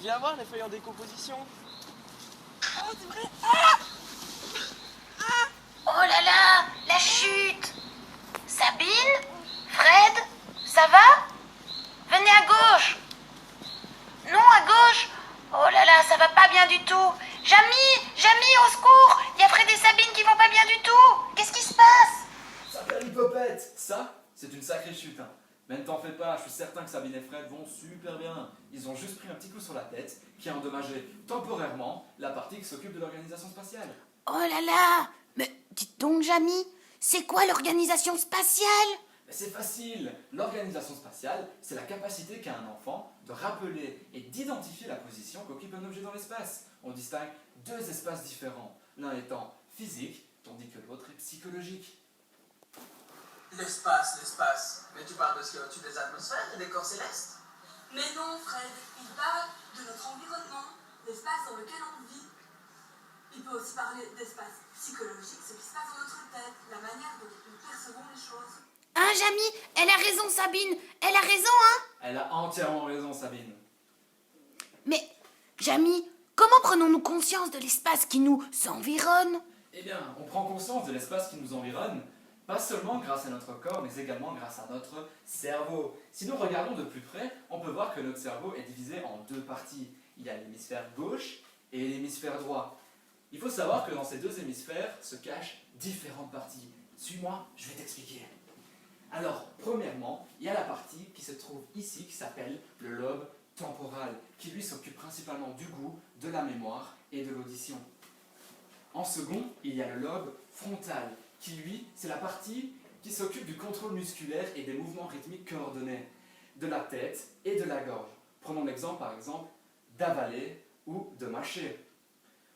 Viens voir les feuilles en décomposition. Oh, c'est vrai. Oh là là, la chute! Sabine? Fred? Ça va? Venez à gauche! Non, à gauche! Oh là là, ça va pas bien du tout! Jamy, au secours! Il y a Fred et Sabine qui vont pas bien du tout! Qu'est-ce qui se passe? Sacrée lipopette! Ça, c'est une sacrée chute. Hein. Mais ne t'en fais pas, je suis certain que Sabine et Fred vont super bien. Ils ont juste pris un petit coup sur la tête qui a endommagé temporairement la partie qui s'occupe de l'organisation spatiale. Oh là là! Mais dites donc, Jamy, c'est quoi l'organisation spatiale? Mais c'est facile. L'organisation spatiale, c'est la capacité qu'a un enfant de rappeler et d'identifier la position qu'occupe un objet dans l'espace. On distingue deux espaces différents, l'un étant physique, tandis que l'autre est psychologique. L'espace. Mais tu parles de ce qu'il y a au-dessus des atmosphères et des corps célestes? Mais non, Fred, il parle de notre environnement, l'espace dans lequel on vit. Il peut aussi parler d'espace psychologique, ce qui se passe dans notre tête, la manière dont nous percevons les choses. Hein, Jamy? Elle a raison, Sabine! Elle a raison, hein? Elle a entièrement raison, Sabine. Mais, Jamy, comment prenons-nous conscience de l'espace qui nous environne? Eh bien, on prend conscience de l'espace qui nous environne, pas seulement grâce à notre corps, mais également grâce à notre cerveau. Si nous regardons de plus près, on peut voir que notre cerveau est divisé en deux parties. Il y a l'hémisphère gauche et l'hémisphère droit. Il faut savoir que dans ces deux hémisphères se cachent différentes parties. Suis-moi, je vais t'expliquer. Alors, premièrement, il y a la partie qui se trouve ici, qui s'appelle le lobe temporal, qui lui s'occupe principalement du goût, de la mémoire et de l'audition. En second, il y a le lobe frontal, qui lui, c'est la partie qui s'occupe du contrôle musculaire et des mouvements rythmiques coordonnés, de la tête et de la gorge. Prenons l'exemple, par exemple, d'avaler ou de mâcher.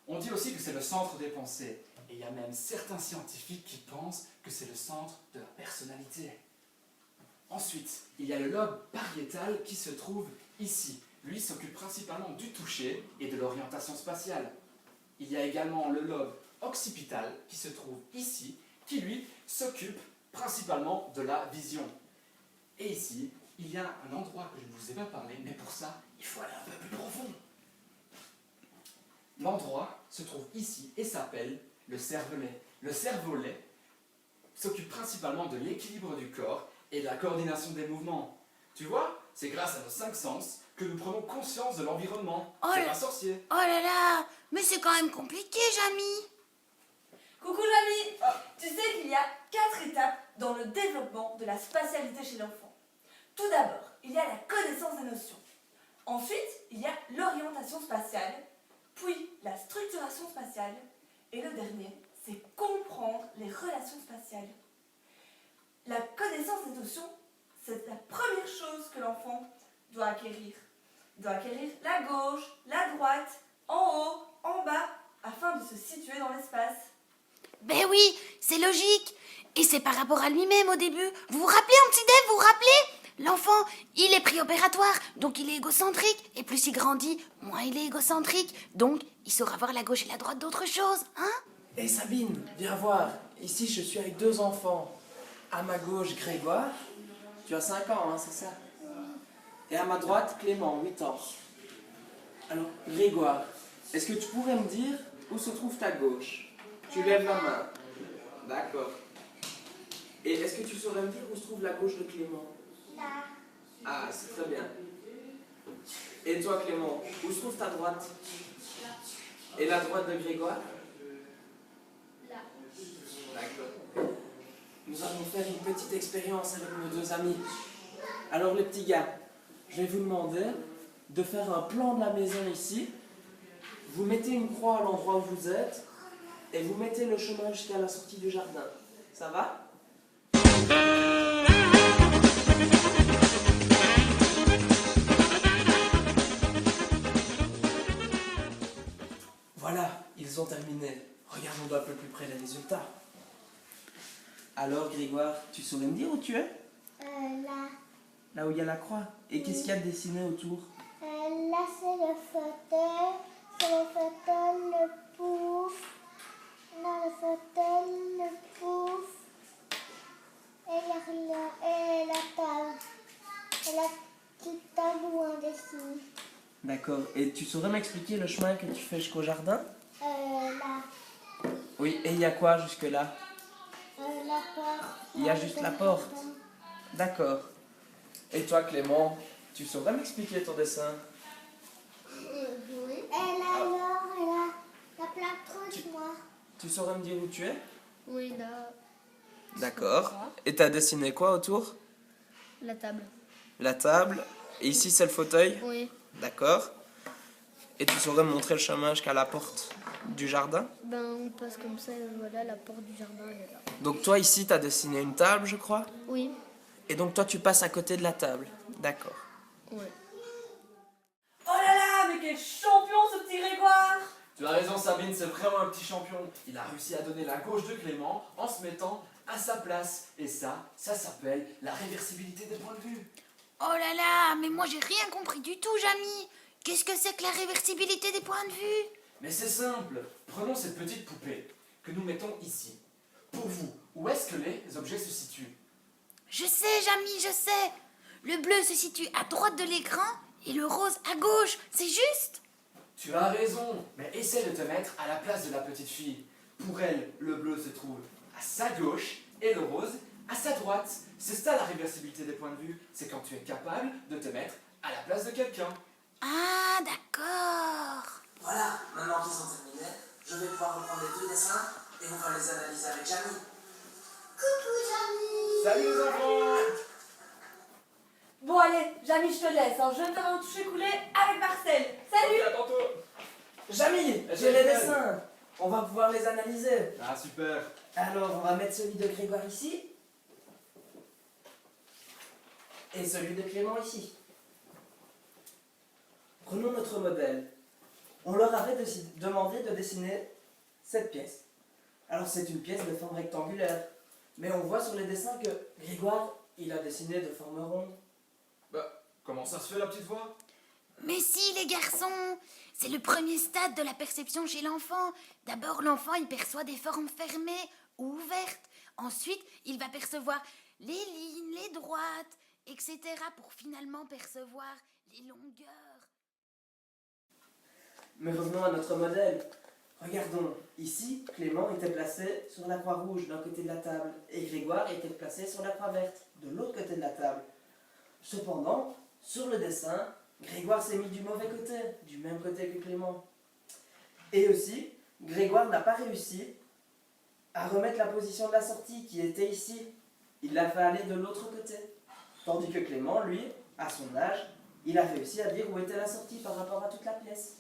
On dit aussi que c'est le centre des pensées, et il y a même certains scientifiques qui pensent que c'est le centre de la personnalité. Ensuite, il y a le lobe pariétal qui se trouve ici. Lui s'occupe principalement du toucher et de l'orientation spatiale. Il y a également le lobe occipital qui se trouve ici, qui lui s'occupe principalement de la vision. Et ici, il y a un endroit que je ne vous ai pas parlé, mais pour ça, il faut aller un peu plus profond. L'endroit se trouve ici et s'appelle le cervelet. Le cervelet s'occupe principalement de l'équilibre du corps et de la coordination des mouvements. Tu vois, c'est grâce à nos 5 sens que nous prenons conscience de l'environnement. Oh C'est là- pas sorcier. Oh là là! Mais c'est quand même compliqué, Jamy! Coucou, Jamy. Tu sais qu'il y a 4 étapes dans le développement de la spatialité chez l'enfant. Tout d'abord, il y a la connaissance des notions. Ensuite, il y a l'orientation spatiale, puis la structuration spatiale, et le dernier, c'est comprendre les relations spatiales. La connaissance des notions, c'est la première chose que l'enfant doit acquérir. Il doit acquérir la gauche, la droite, en haut, en bas, afin de se situer dans l'espace. Ben oui, c'est logique. Et c'est par rapport à lui-même au début. Vous vous rappelez, un petit Dave, vous vous rappelez? L'enfant, il est préopératoire, donc il est égocentrique. Et plus il grandit, moins il est égocentrique. Donc, il saura voir la gauche et la droite d'autre chose, hein? Hé Sabine, viens voir. Ici, je suis avec 2 enfants. À ma gauche, Grégoire. Tu as 5 ans, hein, c'est ça? Et à ma droite, Clément, 8 ans. Alors, Grégoire, est-ce que tu pourrais me dire où se trouve ta gauche? Tu lèves la main. D'accord. Et est-ce que tu saurais me dire où se trouve la gauche de Clément? Là. Ah, c'est très bien. Et toi, Clément, où se trouve ta droite? Et la droite de Grégoire? Là. D'accord. Nous allons faire une petite expérience avec nos 2 amis. Alors les petits gars, je vais vous demander de faire un plan de la maison ici. Vous mettez une croix à l'endroit où vous êtes et vous mettez le chemin jusqu'à la sortie du jardin. Ça va? Voilà, ils ont terminé. Regardons d'un peu plus près les résultats. Alors Grégoire, tu saurais me dire où tu es? Là. Là où il y a la croix. Et qu'est-ce qu'il y a de dessiné autour? Là, c'est le fauteuil. C'est le fauteuil, le pouf. Là, le fauteuil, le pouf. Et la table. Et la petite table où on dessine. D'accord. D'accord. Et tu saurais m'expliquer le chemin que tu fais jusqu'au jardin? Là, Oui, et il y a quoi jusque-là? la porte. Il y a juste la porte. D'accord. Et toi, Clément, tu saurais m'expliquer ton dessin? Oui. Elle a alors, elle a la plaque rouge, moi. Tu saurais me dire où tu es? Oui, là, D'accord. Et t'as dessiné quoi autour? la table. La table. Et ici, c'est le fauteuil? Oui. D'accord. Et tu saurais me montrer le chemin jusqu'à la porte du jardin? Ben, on passe comme ça, et voilà, la porte du jardin, elle est là. Donc toi, ici, t'as dessiné une table, je crois? Oui. Et donc toi, tu passes à côté de la table. D'accord. Oui. Oh là là, mais quel champion ce petit Grégoire! Tu as raison Sabine, c'est vraiment un petit champion. Il a réussi à donner la gauche de Clément en se mettant à sa place. Et ça s'appelle la réversibilité des points de vue. Oh là là, mais moi j'ai rien compris du tout, Jamy. Qu'est-ce que c'est que la réversibilité des points de vue? Mais c'est simple. Prenons cette petite poupée que nous mettons ici. Pour vous, où est-ce que les objets se situent? Je sais, Jamy, je sais. Le bleu se situe à droite de l'écran et le rose à gauche, c'est juste? Tu as raison, mais essaie de te mettre à la place de la petite fille. Pour elle, le bleu se trouve à sa gauche et le rose à sa droite. C'est ça la réversibilité des points de vue. C'est quand tu es capable de te mettre à la place de quelqu'un. Ah, d'accord. Voilà, maintenant qu'ils sont terminés, je vais pouvoir reprendre les 2 dessins et on va les analyser avec Jamy. Coucou, Jamy. Salut les enfants! Bon allez, Jamy, je te laisse, hein. Je vais faire un toucher-coulé avec Marcel. Salut! Ok, à tantôt! Jamy, j'ai j'ai les fait. dessins. On va pouvoir les analyser. Ah super! Alors, on va mettre celui de Grégoire ici. Et celui de Clément ici. Prenons notre modèle. On leur avait demandé de dessiner cette pièce. Alors, c'est une pièce de forme rectangulaire. Mais on voit sur les dessins que Grégoire, il a dessiné de forme ronde. Bah, comment ça se fait la petite voix? Mais si, les garçons, c'est le premier stade de la perception chez l'enfant. D'abord, l'enfant, il perçoit des formes fermées ou ouvertes. Ensuite, il va percevoir les lignes, les droites, etc. pour finalement percevoir les longueurs. Mais revenons à notre modèle. Regardons, ici, Clément était placé sur la croix rouge d'un côté de la table et Grégoire était placé sur la croix verte de l'autre côté de la table. Cependant, sur le dessin, Grégoire s'est mis du mauvais côté, du même côté que Clément. Et aussi, Grégoire n'a pas réussi à remettre la position de la sortie qui était ici. Il l'a fait aller de l'autre côté. Tandis que Clément, lui, à son âge, il a réussi à dire où était la sortie par rapport à toute la pièce.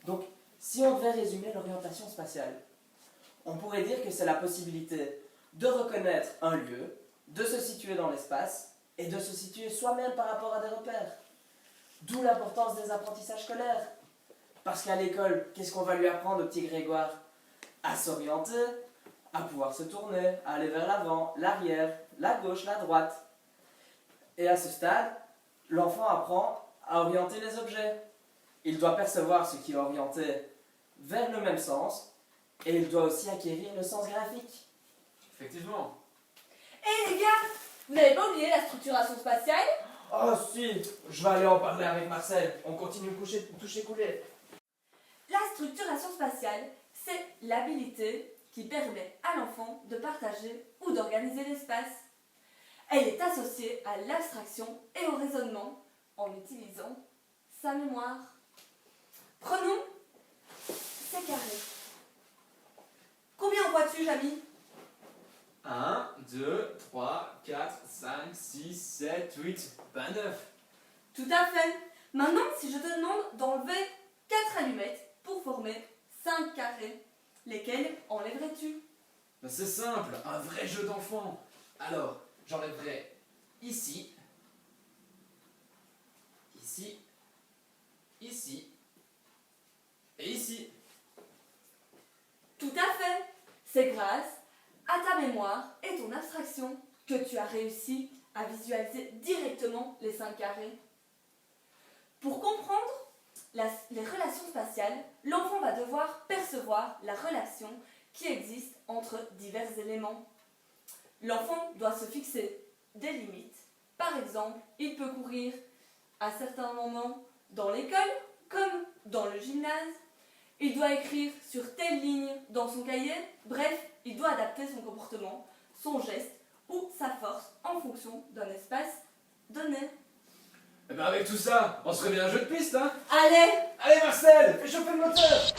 Donc, si on devait résumer l'orientation spatiale, on pourrait dire que c'est la possibilité de reconnaître un lieu, de se situer dans l'espace et de se situer soi-même par rapport à des repères. D'où l'importance des apprentissages scolaires. Parce qu'à l'école, qu'est-ce qu'on va lui apprendre au petit Grégoire? À s'orienter, à pouvoir se tourner, à aller vers l'avant, l'arrière, la gauche, la droite. Et à ce stade, l'enfant apprend à orienter les objets. Il doit percevoir ce qui est orienté vers le même sens et il doit aussi acquérir le sens graphique. Effectivement. Et les gars, vous n'avez pas oublié la structuration spatiale? Oh si, je vais aller en parler avec Marcel. On continue toucher couler. La structuration spatiale, c'est l'habilité qui permet à l'enfant de partager ou d'organiser l'espace. Elle est associée à l'abstraction et au raisonnement en utilisant sa mémoire. Prenons ces carrés. Combien en vois-tu, Jamy? 1, 2, 3, 4, 5, 6, 7, 8, 9. Tout à fait. Maintenant, si je te demande d'enlever 4 allumettes pour former 5 carrés, lesquels enlèverais-tu? Ben c'est simple, un vrai jeu d'enfant. Alors, j'enlèverai ici, ici, ici et ici. Tout à fait. C'est grâce à ta mémoire et ton abstraction que tu as réussi à visualiser directement les 5 carrés. Pour comprendre les relations spatiales, l'enfant va devoir percevoir la relation qui existe entre divers éléments. L'enfant doit se fixer des limites. Par exemple, il peut courir à certains moments dans l'école gymnase. Il doit écrire sur telle ligne dans son cahier. Bref, il doit adapter son comportement, son geste ou sa force en fonction d'un espace donné. Eh ben avec tout ça, on se remet un jeu de piste, hein? Allez! Allez Marcel, fais chauffer le moteur!